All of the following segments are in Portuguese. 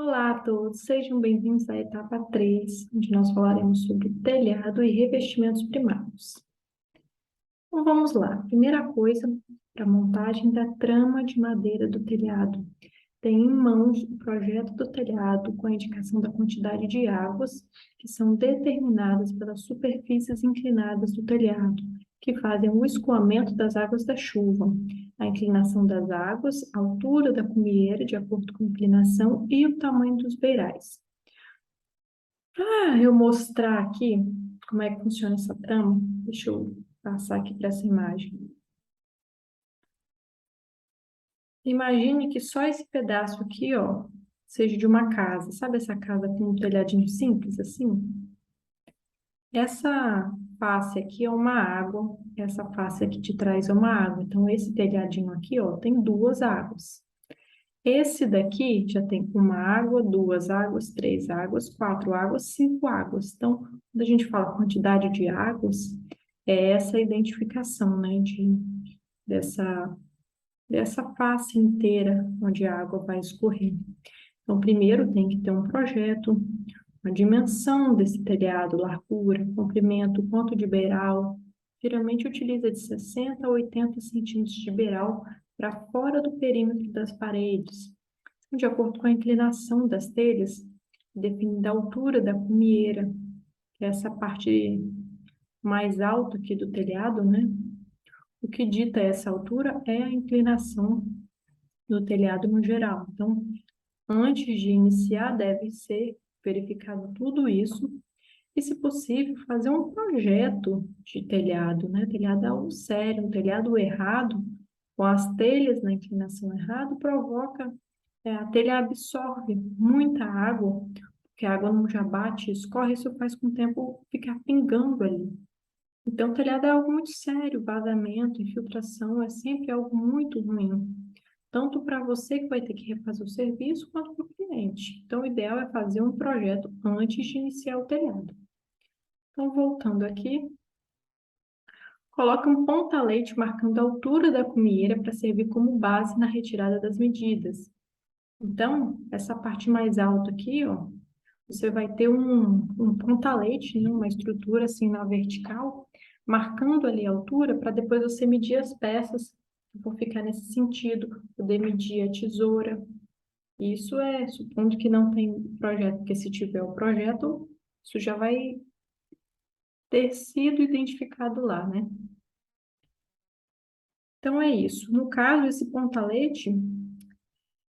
Olá a todos, sejam bem-vindos à etapa 3, onde nós falaremos sobre telhado e revestimentos primários. Então vamos lá. Primeira coisa, para a montagem da trama de madeira do telhado. Tem em mãos o projeto do telhado com a indicação da quantidade de águas que são determinadas pelas superfícies inclinadas do telhado, que fazem o escoamento das águas da chuva, a inclinação das águas, a altura da cumieira, de acordo com a inclinação, e o tamanho dos beirais. Para eu mostrar aqui como é que funciona essa trama, deixa eu passar aqui para essa imagem. Imagine que só esse pedaço aqui, ó, seja de uma casa. Sabe essa casa com um telhadinho simples, assim? Essa face aqui é uma água, essa face aqui de trás é uma água. Então, esse telhadinho aqui, ó, tem duas águas. Esse daqui já tem uma água, duas águas, três águas, quatro águas, cinco águas. Então, quando a gente fala quantidade de águas, é essa identificação, né, dessa, dessa face inteira onde a água vai escorrer. Então, primeiro tem que ter um projeto, a dimensão desse telhado, largura, comprimento, quanto de beiral. Geralmente utiliza de 60 a 80 centímetros de beiral para fora do perímetro das paredes. De acordo com a inclinação das telhas, define a altura da cumieira, que é essa parte mais alta aqui do telhado, né? O que dita essa altura é a inclinação do telhado no geral. Então, antes de iniciar, deve ser verificado tudo isso e, se possível, fazer um projeto de telhado, né? Telhado é algo sério, um telhado errado, com as telhas na inclinação errada, provoca, a telha absorve muita água, porque a água não já bate, escorre, isso faz com o tempo ficar pingando ali. Então, telhado é algo muito sério, vazamento, infiltração, é sempre algo muito ruim, tanto para você que vai ter que refazer o serviço, quanto para o cliente. Então, o ideal é fazer um projeto antes de iniciar o telhado. Então, voltando aqui, coloque um ponta-leite marcando a altura da cumieira para servir como base na retirada das medidas. Então, essa parte mais alta aqui, ó, você vai ter um ponta-leite, né, uma estrutura assim na vertical, marcando ali a altura para depois você medir as peças que vão ficar nesse sentido, poder medir a tesoura. Isso é supondo que não tem projeto, porque se tiver o projeto, isso já vai ter sido identificado lá, né? Então é isso. No caso, esse pontalete,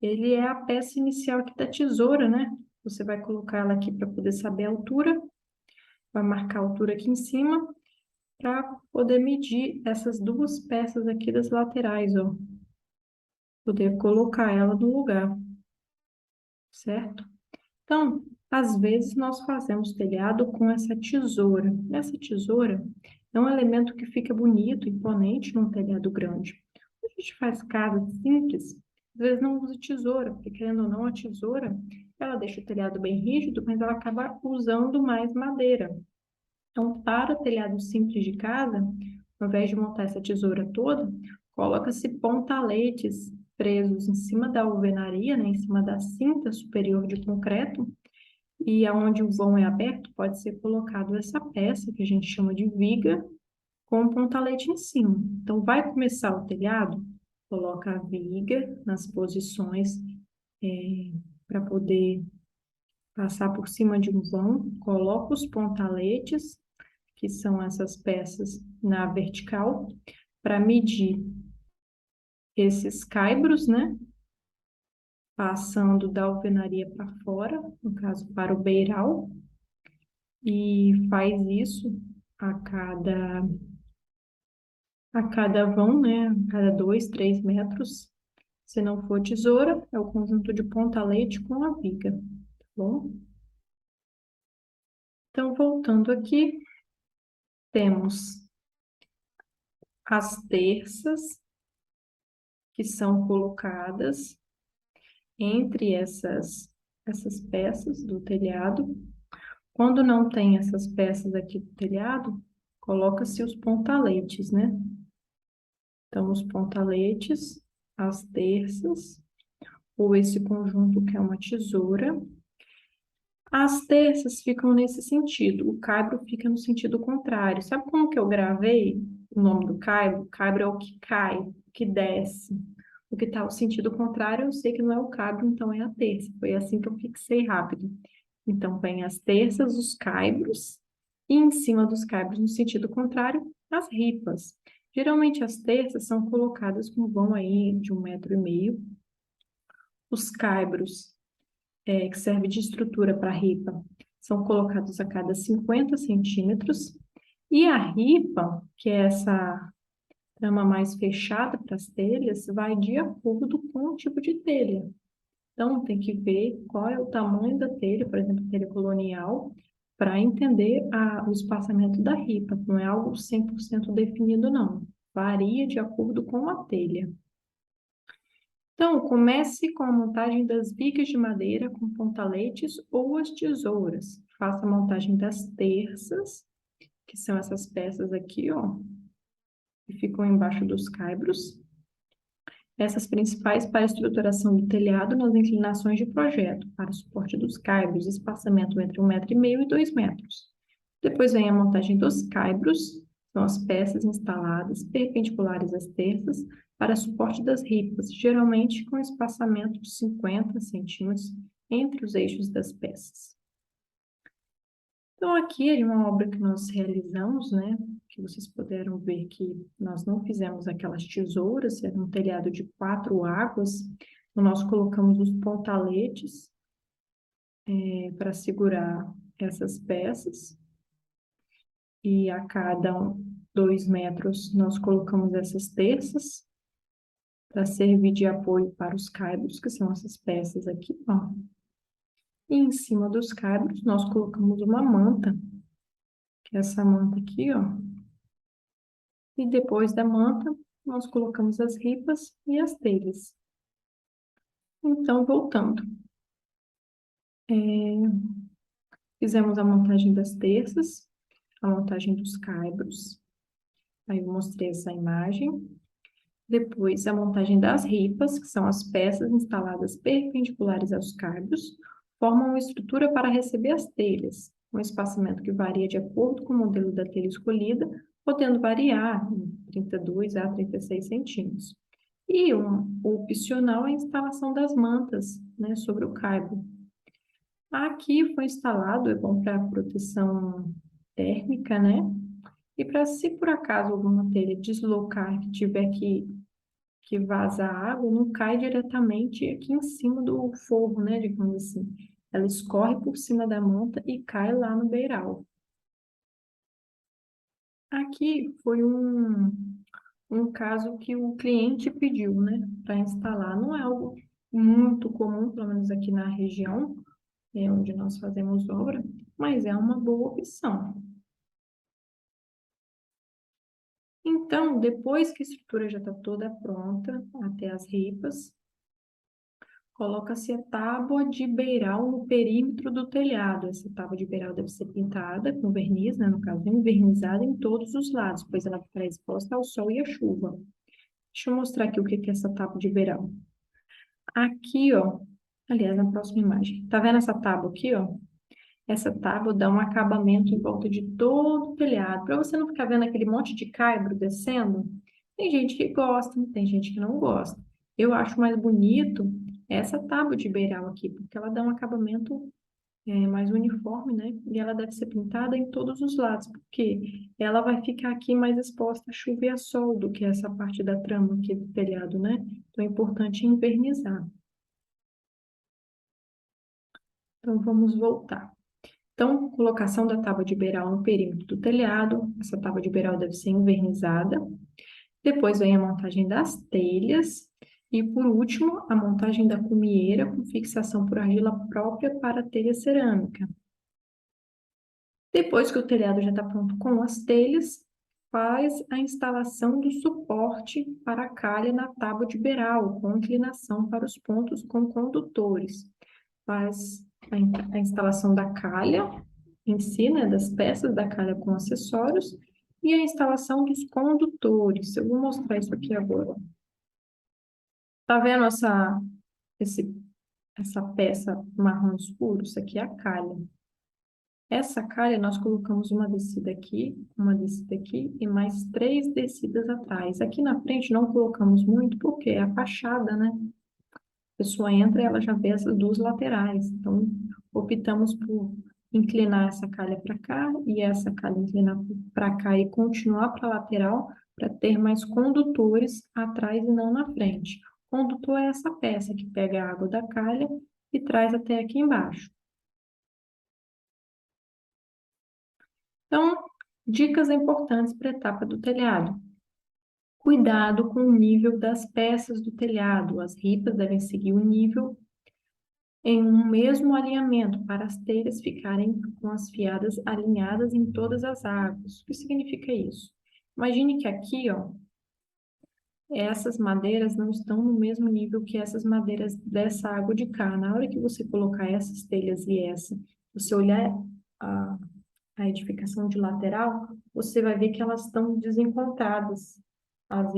ele é a peça inicial aqui da tesoura, né? Você vai colocar ela aqui para poder saber a altura, vai marcar a altura aqui em cima, para poder medir essas duas peças aqui das laterais, ó. Poder colocar ela no lugar, certo? Então, às vezes nós fazemos telhado com essa tesoura. Essa tesoura é um elemento que fica bonito, imponente num telhado grande. Quando a gente faz casas simples, às vezes não usa tesoura, porque querendo ou não, a tesoura, ela deixa o telhado bem rígido, mas ela acaba usando mais madeira. Então, para telhado simples de casa, ao invés de montar essa tesoura toda, coloca-se pontaletes presos em cima da alvenaria, né, em cima da cinta superior de concreto, e aonde o vão é aberto, pode ser colocado essa peça, que a gente chama de viga, com o pontalete em cima. Então, vai começar o telhado, coloca a viga nas posições para poder passar por cima de um vão, coloca os pontaletes, que são essas peças na vertical, para medir esses caibros, né? Passando da alvenaria para fora, no caso, para o beiral, e faz isso a cada vão, né? A cada 2, 3 metros. Se não for tesoura, é o conjunto de ponta-leite com a viga, tá bom? Então, voltando aqui, temos as terças que são colocadas entre essas peças do telhado. Quando não tem essas peças aqui do telhado, coloca-se os pontaletes, né? Então, os pontaletes, as terças, ou esse conjunto que é uma tesoura. As terças ficam nesse sentido, o caibro fica no sentido contrário. Sabe como que eu gravei o nome do caibro? O caibro é o que cai, o que desce. O que está no sentido contrário, eu sei que não é o caibro, então é a terça. Foi assim que eu fixei rápido. Então, vem as terças, os caibros, e em cima dos caibros, no sentido contrário, as ripas. Geralmente, as terças são colocadas com vão aí de 1,5 m. Os caibros, que serve de estrutura para a ripa, são colocados a cada 50 centímetros. E a ripa, que é essa trama mais fechada para as telhas, vai de acordo com o tipo de telha. Então, tem que ver qual é o tamanho da telha, por exemplo, telha colonial, para entender o espaçamento da ripa. Não é algo 100% definido, não. Varia de acordo com a telha. Então, comece com a montagem das bigas de madeira com pontaletes ou as tesouras. Faça a montagem das terças, que são essas peças aqui, ó, que ficam embaixo dos caibros. Essas principais para a estruturação do telhado nas inclinações de projeto, para o suporte dos caibros, espaçamento entre 1,5 m e 2 metros. Depois vem a montagem dos caibros, são as peças instaladas perpendiculares às terças para suporte das ripas, geralmente com espaçamento de 50 centímetros entre os eixos das peças. Então, aqui é uma obra que nós realizamos, né? Que vocês puderam ver que nós não fizemos aquelas tesouras, era um telhado de 4 águas. Então, nós colocamos os pontaletes para segurar essas peças. E a cada 2 metros nós colocamos essas terças para servir de apoio para os caibros, que são essas peças aqui, ó. E em cima dos caibros nós colocamos uma manta, que é essa manta aqui, ó. E depois da manta, nós colocamos as ripas e as telhas. Então, voltando. Fizemos a montagem das terças, a montagem dos caibros. Aí eu mostrei essa imagem. Depois, a montagem das ripas, que são as peças instaladas perpendiculares aos caibros, formam uma estrutura para receber as telhas, um espaçamento que varia de acordo com o modelo da telha escolhida, podendo variar em 32 a 36 centímetros. E o opcional é a instalação das mantas, né, sobre o caibro. Aqui foi instalado, é bom para proteção térmica, né? E para, se por acaso alguma telha deslocar, que tiver que vaza água, não cai diretamente aqui em cima do forro, né, digamos assim. Ela escorre por cima da manta e cai lá no beiral. Aqui foi um caso que o cliente pediu, né, para instalar. Não é algo muito comum, pelo menos aqui na região, onde nós fazemos obra, mas é uma boa opção. Então, depois que a estrutura já está toda pronta, até as ripas, coloca-se a tábua de beiral no perímetro do telhado. Essa tábua de beiral deve ser pintada com verniz, né? No caso, envernizada em todos os lados, pois ela ficará exposta ao sol e à chuva. Deixa eu mostrar aqui o que é essa tábua de beiral. Aqui, ó, aliás, na próxima imagem. Tá vendo essa tábua aqui, ó? Essa tábua dá um acabamento em volta de todo o telhado, para você não ficar vendo aquele monte de caibro descendo. Tem gente que gosta, tem gente que não gosta. Eu acho mais bonito essa tábua de beiral aqui, porque ela dá um acabamento mais uniforme, né? E ela deve ser pintada em todos os lados, porque ela vai ficar aqui mais exposta a chuva e a sol do que essa parte da trama aqui do telhado, né? Então é importante invernizar. Então vamos voltar. Então, colocação da tábua de beiral no perímetro do telhado. Essa tábua de beiral deve ser invernizada. Depois vem a montagem das telhas. E, por último, a montagem da cumieira com fixação por argila própria para a telha cerâmica. Depois que o telhado já está pronto com as telhas, faz a instalação do suporte para a calha na tábua de beiral, com inclinação para os pontos com condutores. Faz a instalação da calha em si, né, das peças da calha com acessórios, e a instalação dos condutores. Eu vou mostrar isso aqui agora. Tá vendo essa peça marrom escuro, isso aqui é a calha. Essa calha nós colocamos uma descida aqui e mais 3 descidas atrás. Aqui na frente não colocamos muito porque é a fachada, né? A pessoa entra e ela já vê essas duas laterais. Então, optamos por inclinar essa calha para cá e essa calha inclinar para cá e continuar para a lateral para ter mais condutores atrás e não na frente. Condutor é essa peça que pega a água da calha e traz até aqui embaixo. Então, dicas importantes para a etapa do telhado. Cuidado com o nível das peças do telhado. As ripas devem seguir o nível em um mesmo alinhamento para as telhas ficarem com as fiadas alinhadas em todas as águas. O que significa isso? Imagine que aqui, ó, essas madeiras não estão no mesmo nível que essas madeiras dessa água de cá. Na hora que você colocar essas telhas e essa, você olhar a, a edificação de lateral, você vai ver que elas estão desencontradas. As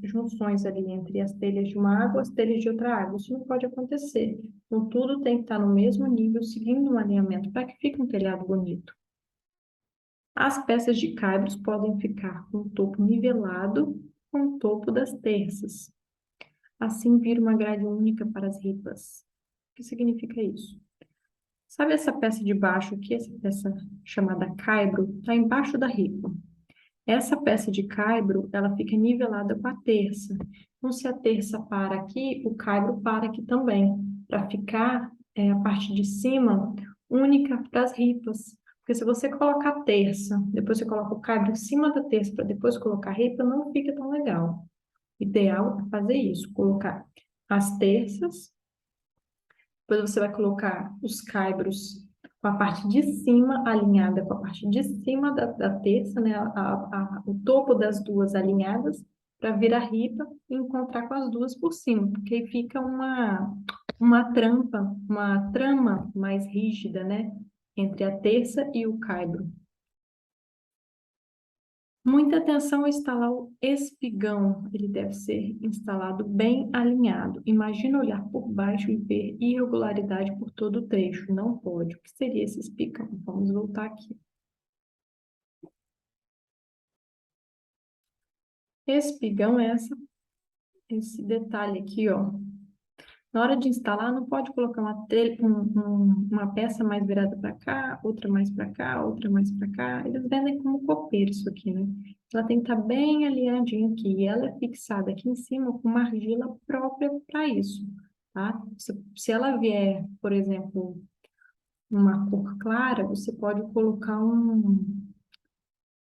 junções ali entre as telhas de uma água e as telhas de outra água. Isso não pode acontecer. Então, tudo tem que estar no mesmo nível, seguindo um alinhamento, para que fique um telhado bonito. As peças de caibros podem ficar com o topo nivelado com o topo das terças. Assim, vira uma grade única para as ripas. O que significa isso? Sabe essa peça de baixo aqui, essa peça chamada caibro, está embaixo da ripa. Essa peça de caibro, ela fica nivelada com a terça. Então, se a terça para aqui, o caibro para aqui também, para ficar a parte de cima única para as ripas. Porque se você colocar a terça, depois você coloca o caibro em cima da terça para depois colocar a ripa, não fica tão legal. O ideal é fazer isso, colocar as terças, depois você vai colocar os caibros com a parte de cima alinhada com a parte de cima da terça, né? O topo das duas alinhadas, para vir a ripa e encontrar com as duas por cima, porque aí fica uma trama mais rígida, né? Entre a terça e o caibro. Muita atenção ao instalar o espigão. Ele deve ser instalado bem alinhado. Imagina olhar por baixo e ver irregularidade por todo o trecho. Não pode. O que seria esse espigão? Vamos voltar aqui. Espigão é esse detalhe aqui, ó. Na hora de instalar, não pode colocar uma peça mais virada para cá, outra mais para cá, outra mais para cá. Eles vendem como copeiro isso aqui, né? Ela tem que estar bem alinhadinha aqui. E ela é fixada aqui em cima com uma argila própria para isso, tá? Se ela vier, por exemplo, uma cor clara, você pode colocar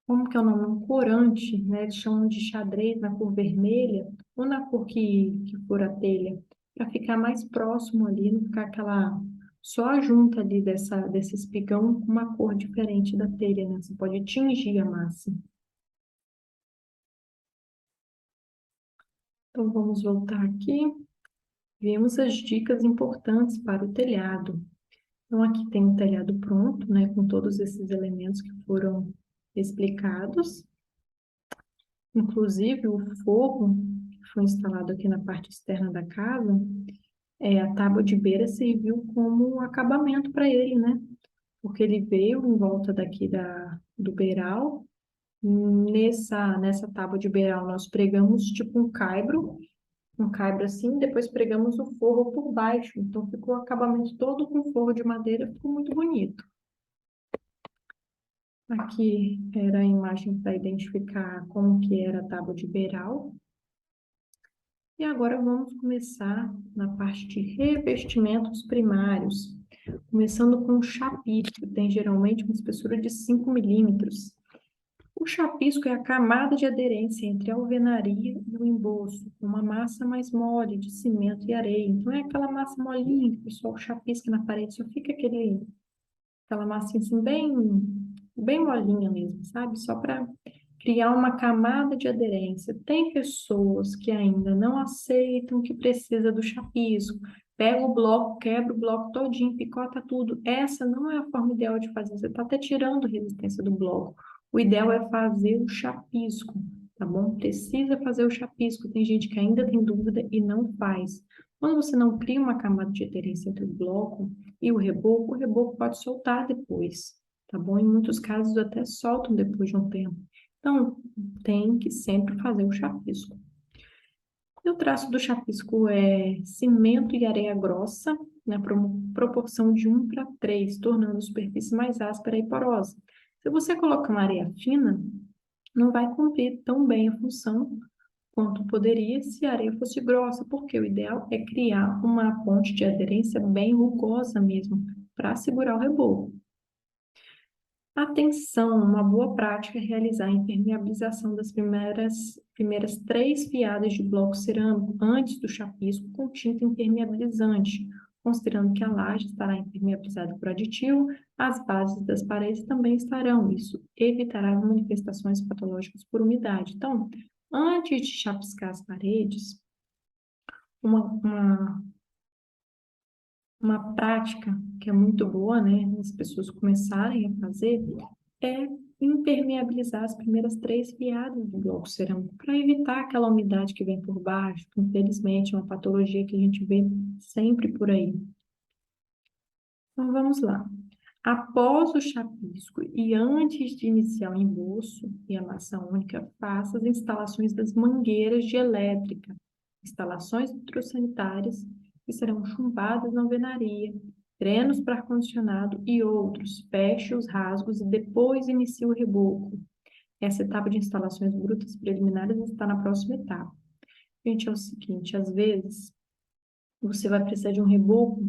como que é o nome? Um corante, né? Eles chamam de xadrez na cor vermelha ou na cor que for a telha, para ficar mais próximo ali, não ficar aquela só a junta ali desse espigão com uma cor diferente da telha, né? Você pode tingir a massa. Então, vamos voltar aqui. Vimos as dicas importantes para o telhado. Então, aqui tem o telhado pronto, né? Com todos esses elementos que foram explicados. Inclusive, o forro que foi instalado aqui na parte externa da casa, a tábua de beira serviu como acabamento para ele, né? Porque ele veio em volta daqui do beiral. Nessa tábua de beiral, nós pregamos tipo um caibro assim, depois pregamos o forro por baixo. Então, ficou o acabamento todo com forro de madeira, ficou muito bonito. Aqui era a imagem para identificar como que era a tábua de beiral. E agora vamos começar na parte de revestimentos primários, começando com o chapisco, que tem geralmente uma espessura de 5 milímetros. O chapisco é a camada de aderência entre a alvenaria e o emboço, uma massa mais mole de cimento e areia. Então, é aquela massa molinha que o pessoal chapisca na parede, só fica aquela massinha assim, bem molinha mesmo, sabe? Só para criar uma camada de aderência. Tem pessoas que ainda não aceitam que precisa do chapisco. Pega o bloco, quebra o bloco todinho, picota tudo. Essa não é a forma ideal de fazer. Você está até tirando a resistência do bloco. O ideal é fazer o chapisco, tá bom? Precisa fazer o chapisco. Tem gente que ainda tem dúvida e não faz. Quando você não cria uma camada de aderência entre o bloco e o reboco pode soltar depois, tá bom? Em muitos casos até soltam depois de um tempo. Então, tem que sempre fazer o chapisco. E o traço do chapisco é cimento e areia grossa, na proporção de 1:3, tornando a superfície mais áspera e porosa. Se você colocar uma areia fina, não vai cumprir tão bem a função quanto poderia se a areia fosse grossa, porque o ideal é criar uma ponte de aderência bem rugosa mesmo, para segurar o reboco. Atenção, uma boa prática é realizar a impermeabilização das primeiras 3 fiadas de bloco cerâmico antes do chapisco com tinta impermeabilizante, considerando que a laje estará impermeabilizada por aditivo, as bases das paredes também estarão. Isso evitará manifestações patológicas por umidade. Então, antes de chapiscar as paredes, uma, uma, uma prática que é muito boa, né, as pessoas começarem a fazer, é impermeabilizar as primeiras 3 fiadas do bloco cerâmico, para evitar aquela umidade que vem por baixo, que infelizmente é uma patologia que a gente vê sempre por aí. Então, vamos lá. Após o chapisco e antes de iniciar o embolso e a massa única, faça as instalações das mangueiras de elétrica, instalações hidrossanitárias que serão chumbadas na alvenaria, drenos para ar-condicionado e outros. Feche os rasgos e depois inicie o reboco. Essa etapa de instalações brutas preliminares está na próxima etapa. Gente, é o seguinte, às vezes você vai precisar de um reboco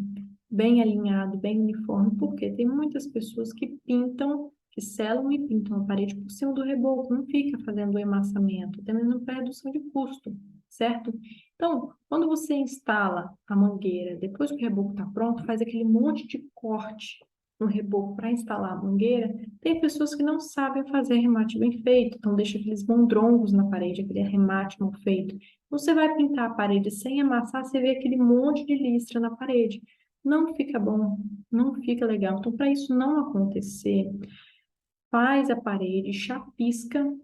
bem alinhado, bem uniforme, porque tem muitas pessoas que pintam, que selam e pintam a parede por cima do reboco, não fica fazendo o emassamento, até mesmo para redução de custo, certo? Então, quando você instala a mangueira, depois que o reboco está pronto, faz aquele monte de corte no reboco para instalar a mangueira, tem pessoas que não sabem fazer remate bem feito, então deixa aqueles mondrongos na parede, aquele remate mal feito. Você vai pintar a parede sem amassar, você vê aquele monte de listra na parede. Não fica bom, não fica legal. Então, para isso não acontecer, faz a parede, chapisca,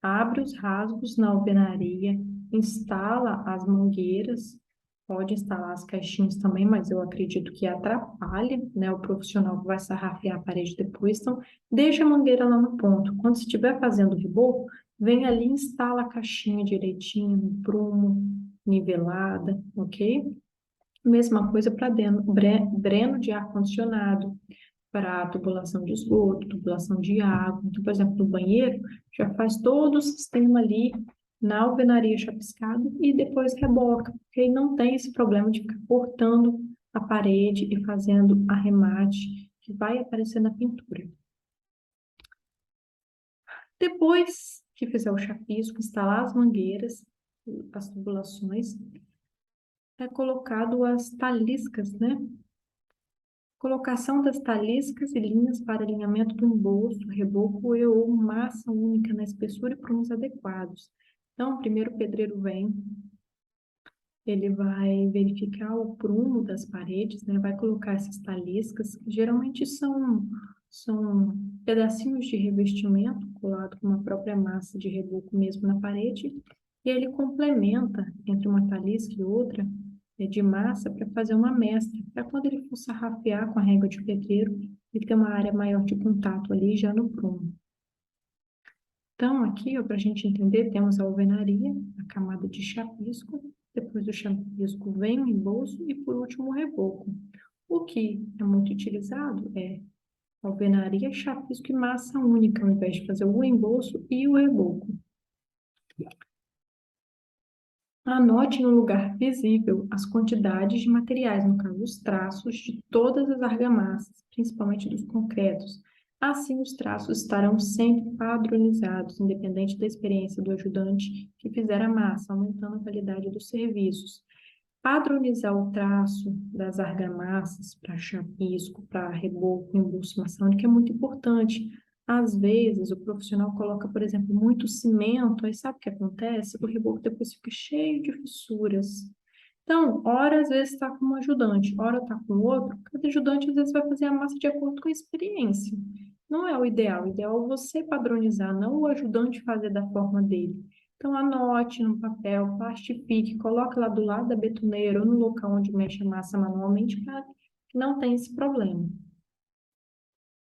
abre os rasgos na alvenaria, instala as mangueiras, pode instalar as caixinhas também, mas eu acredito que atrapalha, né, o profissional que vai sarrafiar a parede depois. Então, deixa a mangueira lá no ponto. Quando estiver fazendo o reboco, vem ali e instala a caixinha direitinho, no prumo, nivelada, ok? Mesma coisa para dreno de ar-condicionado, para tubulação de esgoto, tubulação de água. Então, por exemplo, no banheiro, já faz todo o sistema ali na alvenaria chapiscado e depois reboca, porque aí não tem esse problema de ficar cortando a parede e fazendo arremate que vai aparecer na pintura. Depois que fizer o chapisco, instalar as mangueiras, as tubulações, é colocado as taliscas, né? Colocação das taliscas e linhas para alinhamento do embolso, reboco e ou massa única na espessura e prumos adequados. Então, primeiro o pedreiro vem, ele vai verificar o prumo das paredes, né? Vai colocar essas taliscas, que geralmente são pedacinhos de revestimento colado com uma própria massa de reboco mesmo na parede, e ele complementa entre uma talisca e outra de massa para fazer uma mescla, para quando ele for sarrafear com a régua de pedreiro, ele ter uma área maior de contato ali já no prumo. Então, aqui, para a gente entender, temos a alvenaria, a camada de chapisco, depois do chapisco vem o embolso e, por último, o reboco. O que é muito utilizado é alvenaria, chapisco e massa única, ao invés de fazer o embolso e o reboco. Anote em um lugar visível as quantidades de materiais, no caso, os traços de todas as argamassas, principalmente dos concretos. Assim, os traços estarão sempre padronizados, independente da experiência do ajudante que fizer a massa, aumentando a qualidade dos serviços. Padronizar o traço das argamassas para chapisco, para reboco, embolso maçônico é muito importante. Às vezes, o profissional coloca, por exemplo, muito cimento, aí sabe o que acontece? O reboco depois fica cheio de fissuras. Então, ora às vezes está com um ajudante, ora está com outro, cada ajudante às vezes vai fazer a massa de acordo com a experiência. Não é o ideal é você padronizar, não o ajudante fazer da forma dele. Então, anote no papel, plastifique, coloque lá do lado da betoneira ou no local onde mexe a massa manualmente para que não tenha esse problema.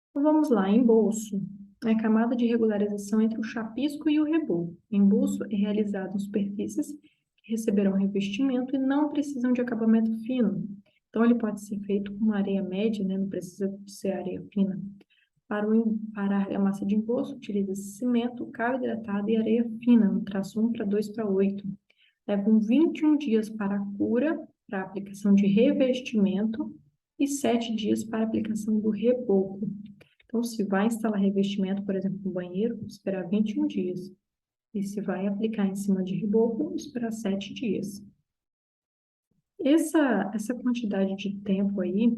Então, vamos lá, embolso. É a camada de regularização entre o chapisco e o reboco. Embolso é realizado em superfícies que receberão revestimento e não precisam de acabamento fino. Então, ele pode ser feito com uma areia média, né? Não precisa ser areia fina. Para a argamassa de embolso, utiliza-se cimento, cal hidratado e areia fina, no traço 1 para 2 para 8. Levam 21 dias para a cura, para a aplicação de revestimento, e 7 dias para a aplicação do reboco. Então, se vai instalar revestimento, por exemplo, no banheiro, esperar 21 dias. E se vai aplicar em cima de reboco, esperar 7 dias. Essa quantidade de tempo aí,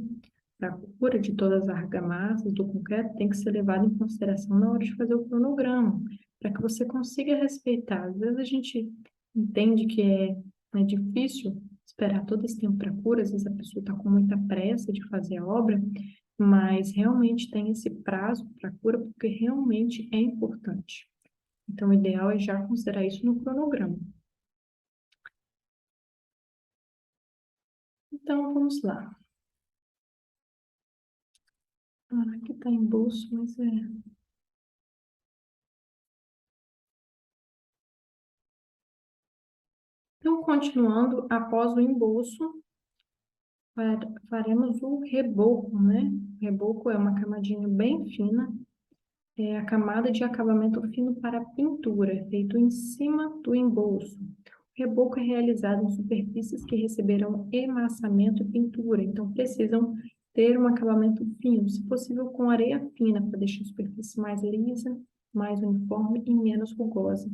para a cura de todas as argamassas do concreto, tem que ser levada em consideração na hora de fazer o cronograma, para que você consiga respeitar. Às vezes a gente entende que é difícil esperar todo esse tempo para a cura, às vezes a pessoa está com muita pressa de fazer a obra, mas realmente tem esse prazo para a cura, porque realmente é importante. Então, o ideal é já considerar isso no cronograma. Então, vamos lá. Aqui está embolso, mas é... Então, continuando, após o embolso, faremos o reboco, né? O reboco é uma camadinha bem fina, é a camada de acabamento fino para pintura, feito em cima do embolso. O reboco é realizado em superfícies que receberão emassamento e pintura, então precisam ter um acabamento fino, se possível com areia fina, para deixar a superfície mais lisa, mais uniforme e menos rugosa.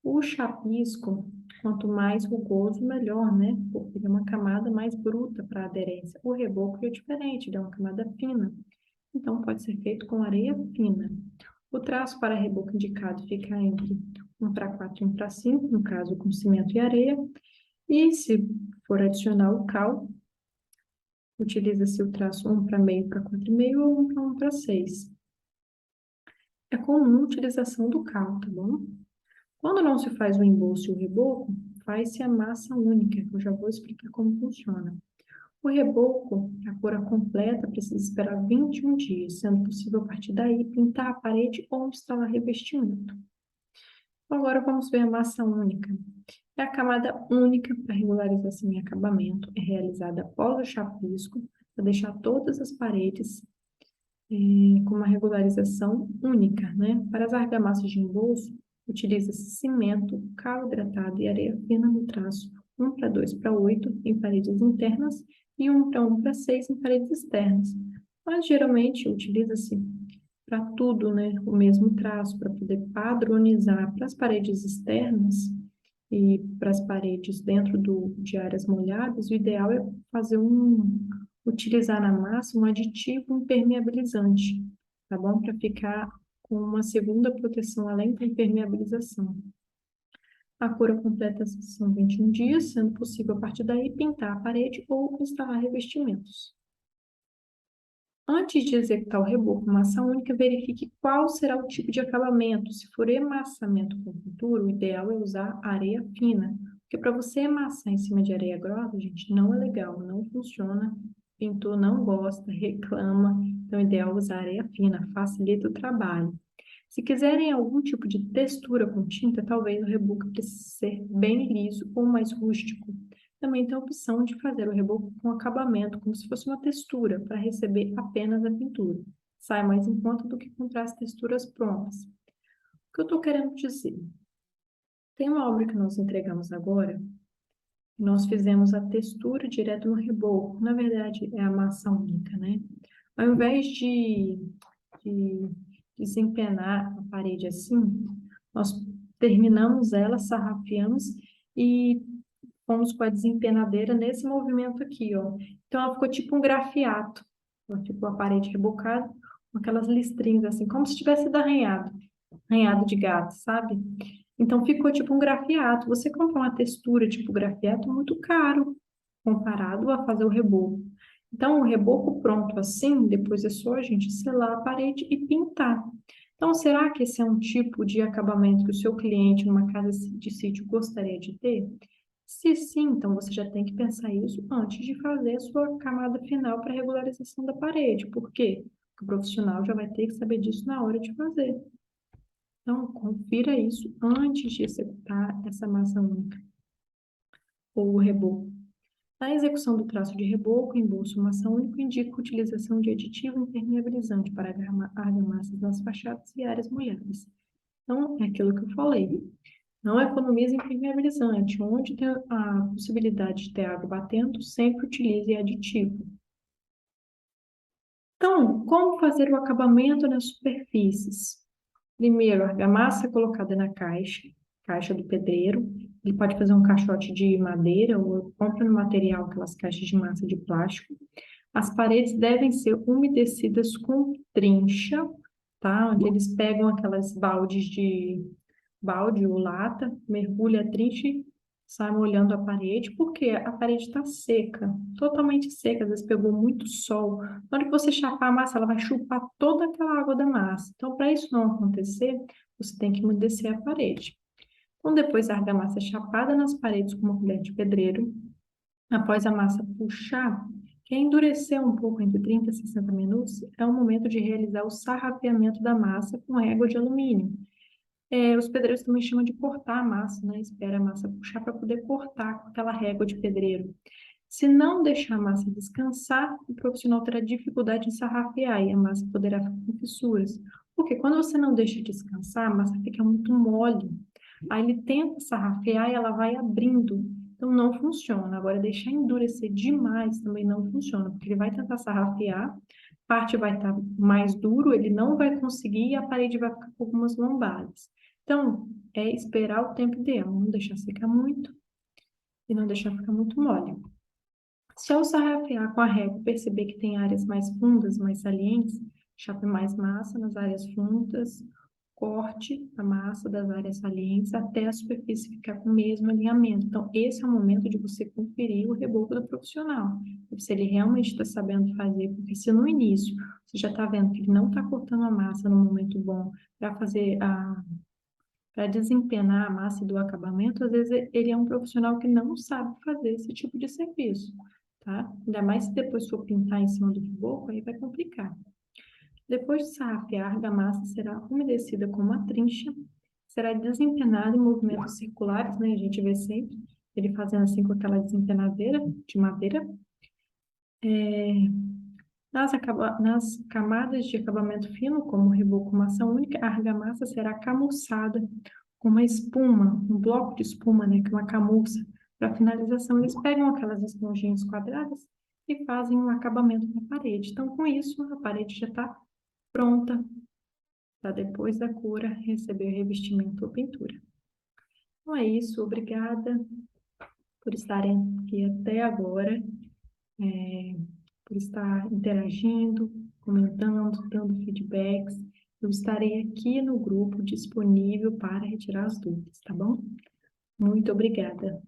O chapisco, quanto mais rugoso, melhor, né? Porque ele é uma camada mais bruta para aderência. O reboco é diferente, ele é uma camada fina. Então, pode ser feito com areia fina. O traço para reboco indicado fica entre 1 para 4 e 1 para 5, no caso, com cimento e areia. E se for adicionar o cal, utiliza-se o traço 1 para meio para 4,5 ou 1 para 1 para 6. É comum a utilização do cal, tá bom? Quando não se faz o embolso e o reboco, faz-se a massa única, que eu já vou explicar como funciona. O reboco, a cura completa, precisa esperar 21 dias, sendo possível a partir daí pintar a parede ou instalar revestimento. Agora vamos ver a massa única. É a camada única para regularização e acabamento, é realizada após o chapisco, para deixar todas as paredes com uma regularização única, né? Para as argamassas de embolso, utiliza-se cimento, cal hidratado e areia fina no traço 1 para 2 para 8 em paredes internas e 1 para 1 para 6 em paredes externas. Mas geralmente utiliza-se para tudo, né? O mesmo traço, para poder padronizar para as paredes externas e para as paredes dentro de áreas molhadas, o ideal é utilizar na massa um aditivo impermeabilizante, tá bom? Para ficar com uma segunda proteção além da impermeabilização. A cura completa são 21 dias, sendo possível a partir daí pintar a parede ou instalar revestimentos. Antes de executar o reboco com massa única, verifique qual será o tipo de acabamento. Se for emassamento com pintura, o ideal é usar areia fina, porque para você emassar em cima de areia grossa, gente, não é legal, não funciona. O pintor não gosta, reclama, então o ideal é usar areia fina, facilita o trabalho. Se quiserem algum tipo de textura com tinta, talvez o reboco precise ser bem liso ou mais rústico. Também tem a opção de fazer o reboco com acabamento, como se fosse uma textura, para receber apenas a pintura. Sai mais em conta do que comprar as texturas prontas. O que eu estou querendo dizer? Tem uma obra que nós entregamos agora, nós fizemos a textura direto no reboco. Na verdade, é a massa única, né? Ao invés de desempenar a parede assim, nós terminamos ela, sarrafiamos e fomos com a desempenadeira nesse movimento aqui, ó. Então, ela ficou tipo um grafiato. Ela ficou a parede rebocada, com aquelas listrinhas assim, como se tivesse sido arranhado. Arranhado de gato, sabe? Então, ficou tipo um grafiato. Você compra uma textura tipo grafiato muito caro, comparado a fazer o reboco. Então, o reboco pronto assim, depois é só a gente selar a parede e pintar. Então, será que esse é um tipo de acabamento que o seu cliente numa casa de sítio gostaria de ter? Se sim, então você já tem que pensar isso antes de fazer a sua camada final para regularização da parede. Por quê? Porque o profissional já vai ter que saber disso na hora de fazer. Então, confira isso antes de executar essa massa única ou o reboco. Na execução do traço de reboco, embolso massa única indica a utilização de aditivo impermeabilizante para argamassas nas fachadas e áreas molhadas. Então, é aquilo que eu falei. Não economize impermeabilizante. Onde tem a possibilidade de ter água batendo, sempre utilize aditivo. Então, como fazer o acabamento nas superfícies? Primeiro, a argamassa é colocada na caixa do pedreiro. Ele pode fazer um caixote de madeira ou compra no material aquelas caixas de massa de plástico. As paredes devem ser umedecidas com trincha, tá? Onde eles pegam aquelas balde ou lata, mergulha a trincha e sai molhando a parede, porque a parede está seca, totalmente seca, às vezes pegou muito sol. Na hora que você chapar a massa, ela vai chupar toda aquela água da massa. Então, para isso não acontecer, você tem que umedecer a parede. Então, depois a argamassa é chapada nas paredes com uma colher de pedreiro. Após a massa puxar, que endurecer um pouco entre 30 e 60 minutos, é o momento de realizar o sarrafeamento da massa com régua de alumínio. Os pedreiros também chamam de cortar a massa, né? Espera a massa puxar para poder cortar com aquela régua de pedreiro. Se não deixar a massa descansar, o profissional terá dificuldade em sarrafear e a massa poderá ficar com fissuras. Porque quando você não deixa descansar, a massa fica muito mole. Aí ele tenta sarrafear e ela vai abrindo. Então não funciona. Agora, deixar endurecer demais também não funciona, porque ele vai tentar sarrafear, parte vai estar mais duro, ele não vai conseguir e a parede vai ficar com algumas lombadas. Então, é esperar o tempo ideal, não deixar secar muito e não deixar ficar muito mole. Se ao sarrafear com a régua perceber que tem áreas mais fundas, mais salientes, chape mais massa nas áreas fundas, corte a massa das áreas salientes até a superfície ficar com o mesmo alinhamento. Então, esse é o momento de você conferir o reboco do profissional, se ele realmente está sabendo fazer, porque se no início você já está vendo que ele não está cortando a massa no momento bom para fazer para desempenar a massa do acabamento, às vezes ele é um profissional que não sabe fazer esse tipo de serviço, tá? Ainda mais se depois for pintar em cima do reboco, aí vai complicar. Depois de sarrafear, a argamassa será umedecida com uma trincha, será desempenada em movimentos circulares, né? A gente vê sempre ele fazendo assim com aquela desempenadeira de madeira. Nas camadas de acabamento fino, como reboco massa única, a argamassa será camurçada com uma espuma, um bloco de espuma, né, que é uma camurça. Para finalização, eles pegam aquelas esponjinhas quadradas e fazem um acabamento na parede. Então, com isso, a parede já está pronta para depois da cura receber revestimento ou pintura. Então é isso, obrigada por estarem aqui até agora, por estar interagindo, comentando, dando feedbacks. Eu estarei aqui no grupo disponível para retirar as dúvidas, tá bom? Muito obrigada.